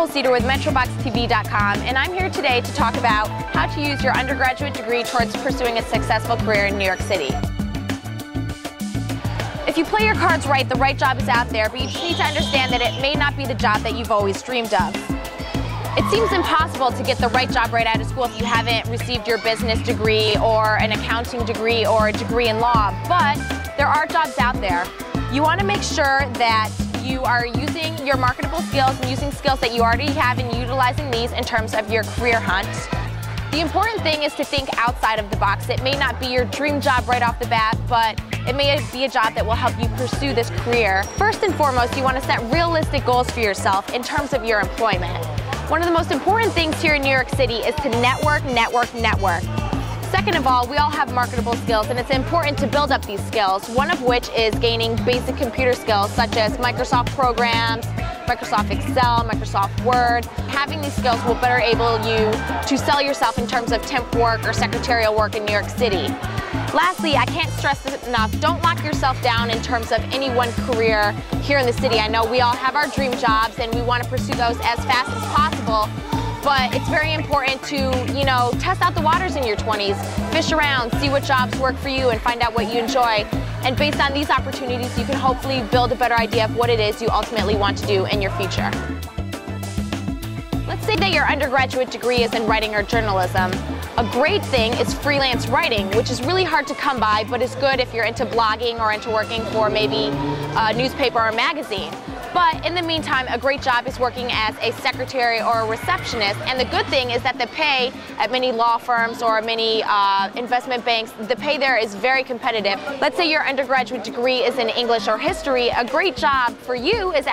Nicole Ceder with MetroBoxTV.com, and I'm here today to talk about how to use your undergraduate degree towards pursuing a successful career in New York City. If you play your cards right, the right job is out there, but you just need to understand that it may not be the job that you've always dreamed of. It seems impossible to get the right job right out of school if you haven't received your business degree or an accounting degree or a degree in law, but there are jobs out there. You want to make sure that you are using your marketable skills and using skills that you already have and utilizing these in terms of your career hunt. The important thing is to think outside of the box. It may not be your dream job right off the bat, but it may be a job that will help you pursue this career. First and foremost, you want to set realistic goals for yourself in terms of your employment. One of the most important things here in New York City is to network, network, network. Second of all, we all have marketable skills, and it's important to build up these skills, one of which is gaining basic computer skills such as Microsoft programs, Microsoft Excel, Microsoft Word. Having these skills will better enable you to sell yourself in terms of temp work or secretarial work in New York City. Lastly, I can't stress this enough, don't lock yourself down in terms of any one career here in the city. I know we all have our dream jobs and we want to pursue those as fast as possible, but it's very important to, test out the waters in your 20s, fish around, see what jobs work for you and find out what you enjoy. And based on these opportunities, you can hopefully build a better idea of what it is you ultimately want to do in your future. Let's say that your undergraduate degree is in writing or journalism. A great thing is freelance writing, which is really hard to come by, but is good if you're into blogging or into working for maybe a newspaper or a magazine. But in the meantime, a great job is working as a secretary or a receptionist. And the good thing is that the pay at many law firms or many investment banks, the pay there is very competitive. Let's say your undergraduate degree is in English or history. A great job for you is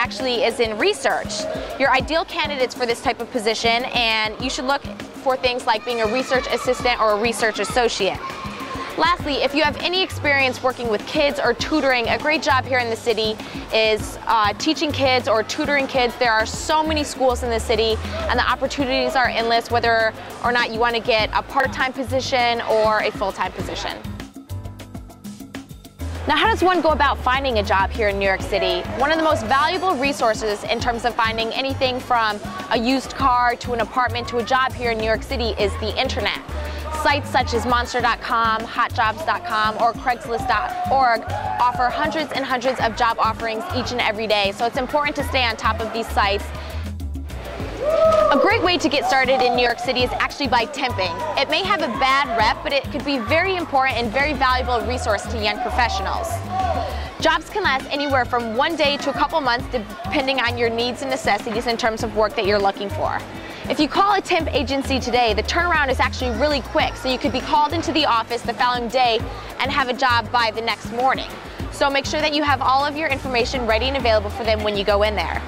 in research. You're ideal candidates for this type of position, and you should look for things like being a research assistant or a research associate. Lastly, if you have any experience working with kids or tutoring, a great job here in the city is teaching kids or tutoring kids. There are so many schools in the city and the opportunities are endless, whether or not you want to get a part-time position or a full-time position. Now, how does one go about finding a job here in New York City? One of the most valuable resources in terms of finding anything from a used car to an apartment to a job here in New York City is the internet. Sites such as Monster.com, HotJobs.com, or Craigslist.org offer hundreds and hundreds of job offerings each and every day, so it's important to stay on top of these sites. A great way to get started in New York City is actually by temping. It may have a bad rep, but it could be very important and very valuable resource to young professionals. Jobs can last anywhere from 1 day to a couple months depending on your needs and necessities in terms of work that you're looking for. If you call a temp agency today, the turnaround is actually really quick, so you could be called into the office the following day and have a job by the next morning. So make sure that you have all of your information ready and available for them when you go in there.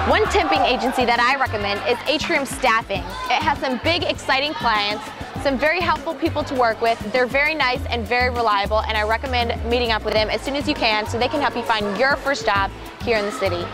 One temping agency that I recommend is Atrium Staffing. It has some big, exciting clients, some very helpful people to work with. They're very nice and very reliable, and I recommend meeting up with them as soon as you can so they can help you find your first job here in the city.